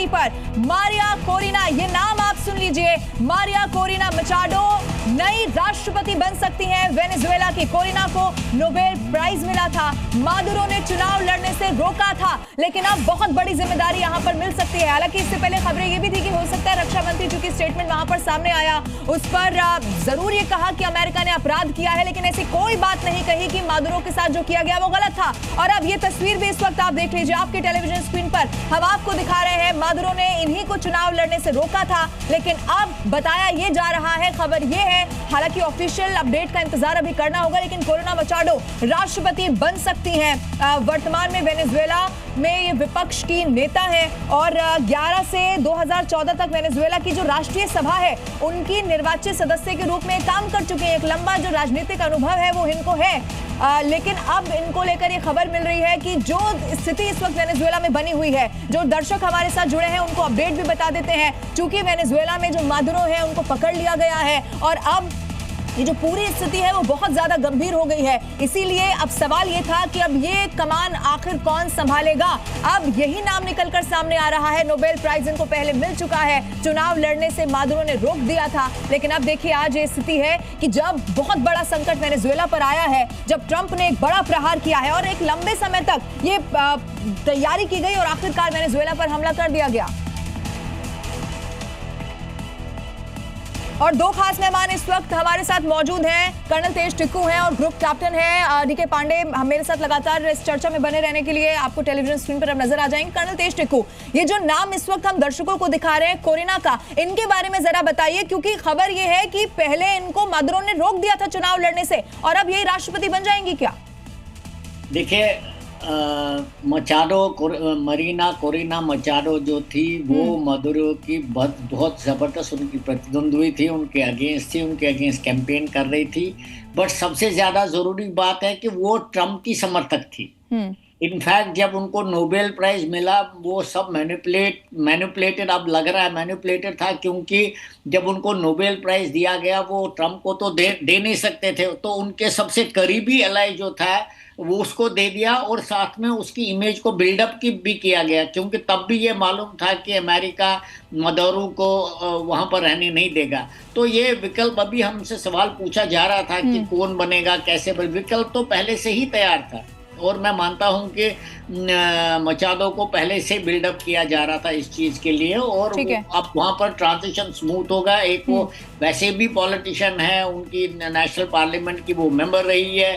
Party पर। Maria Corina, ये नाम आप सुन लीजिए, मारिया कोरिना मचाडो नई राष्ट्रपति बन सकती हैं वेनेजुएला की। कोरिना को नोबेल प्राइज मिला था, मादुरो ने चुनाव लड़ने से रोका था, लेकिन अब बहुत बड़ी जिम्मेदारी यहां पर मिल सकती है। हालांकि इससे पहले खबरें ये भी थी कि हो सकता है रक्षा मंत्री, चूंकि स्टेटमेंट वहां पर सामने आया, उस पर जरूर ये कहा कि अमेरिका ने अपराध किया है, लेकिन ऐसी कोई बात नहीं कही कि मादुरो के साथ जो किया गया वो गलत था। और अब ये तस्वीर भी इस वक्त आप देख लीजिए आपके टेलीविजन स्क्रीन पर, हम आपको दिखा रहे हैं मादुरो ने इन्हीं को चुनाव लड़ने से रोका था, लेकिन अब बताया ये जा रहा है, खबर ये है, हालांकि ऑफिशियल अपडेट का इंतजार अभी करना होगा, लेकिन कोरिना मचाडो राष्ट्रपति बन सकती हैं। वर्तमान में वेनेजुएला में ये विपक्ष की नेता है और 11 से 2014 तक वेनेजुएला की जो राष्ट्रीय सभा है उनकी निर्वाचित सदस्य के रूप में काम कर चुके हैं। एक लंबा जो राजनीतिक अनुभव है वो इनको है, लेकिन अब इनको लेकर ये खबर मिल रही है कि जो स्थिति इस वक्त वेनेजुएला में बनी हुई है, जो दर्शक हमारे साथ जुड़े हैं उनको अपडेट भी बता देते हैं, चूंकि वेनेजुएला में जो मादुरो है उनको पकड़ लिया गया है और अब ये जो पूरी स्थिति है वो बहुत ज्यादा गंभीर हो गई है। इसीलिए अब सवाल ये था कि अब ये कमान आखिर कौन संभालेगा। अब यही नाम निकलकर सामने आ रहा है। नोबेल प्राइज इनको पहले मिल चुका है, चुनाव लड़ने से मादुरो ने रोक दिया था, लेकिन अब देखिए आज ये स्थिति है कि जब बहुत बड़ा संकट वेनेजुएला पर आया है, जब ट्रंप ने एक बड़ा प्रहार किया है और एक लंबे समय तक ये तैयारी की गई और आखिरकार वेनेजुएला पर हमला कर दिया गया। और दो खास मेहमान इस वक्त हमारे साथ मौजूद हैं, कर्नल तेज टिक्कू हैं और ग्रुप कैप्टन हैं डीके पांडे। हम मेरे साथ लगातार इस चर्चा में बने रहने के लिए आपको टेलीविजन स्क्रीन पर अब नजर आ जाएंगे। कर्नल तेज टिक्कू, ये जो नाम इस वक्त हम दर्शकों को दिखा रहे हैं कोरिना का, इनके बारे में जरा बताइए, क्योंकि खबर ये है कि पहले इनको मादुरो ने रोक दिया था चुनाव लड़ने से और अब यही राष्ट्रपति बन जाएंगी क्या? देखिए, मरीना कोरिना मचाडो जो थी वो मादुरो की बहुत ज़बरदस्त उनकी प्रतिद्वंद्वी थी, उनके अगेंस्ट थी, उनके अगेंस्ट कैंपेन कर रही थी। बट सबसे ज़्यादा ज़रूरी बात है कि वो ट्रम्प की समर्थक थी। इनफैक्ट जब उनको नोबेल प्राइज मिला वो सब मैनिपुलेटेड, अब लग रहा है मैनिपुलेटेड था, क्योंकि जब उनको नोबेल प्राइज दिया गया वो ट्रम्प को तो दे नहीं सकते थे, तो उनके सबसे करीबी एलाई जो था वो उसको दे दिया और साथ में उसकी इमेज को बिल्डअप भी किया गया, क्योंकि तब भी ये मालूम था कि अमेरिका मादुरो को वहाँ पर रहने नहीं देगा। तो ये विकल्प, अभी हमसे सवाल पूछा जा रहा था कि कौन बनेगा, कैसे बने, विकल्प तो पहले से ही तैयार था और मैं मानता हूं कि मचाडो को पहले से बिल्डअप किया जा रहा था इस चीज के लिए और अब वहां पर ट्रांजिशन स्मूथ होगा। एक वो वैसे भी पॉलिटिशियन है, उनकी नेशनल पार्लियामेंट की वो मेंबर रही है,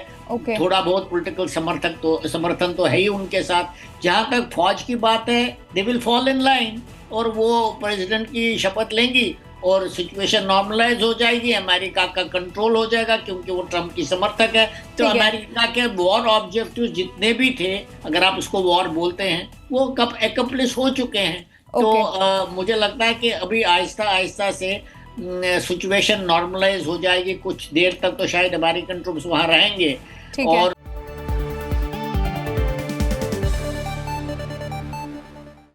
थोड़ा बहुत पॉलिटिकल समर्थन तो है ही उनके साथ। जहां तक फौज की बात है, they will fall in line और वो प्रेसिडेंट की शपथ लेंगी और सिचुएशन नॉर्मलाइज हो जाएगी, अमेरिका का कंट्रोल हो जाएगा, क्योंकि वो ट्रम्प की समर्थक है। तो अमेरिका के वॉर ऑब्जेक्टिव्स जितने भी थे, अगर आप उसको वॉर बोलते हैं, वो कब एकम्प्लिश हो चुके हैं। तो मुझे लगता है कि अभी आहिस्ता आहिस्ता से सिचुएशन नॉर्मलाइज हो जाएगी। कुछ देर तक तो शायद अमेरिकन ट्रूप्स वहां रहेंगे और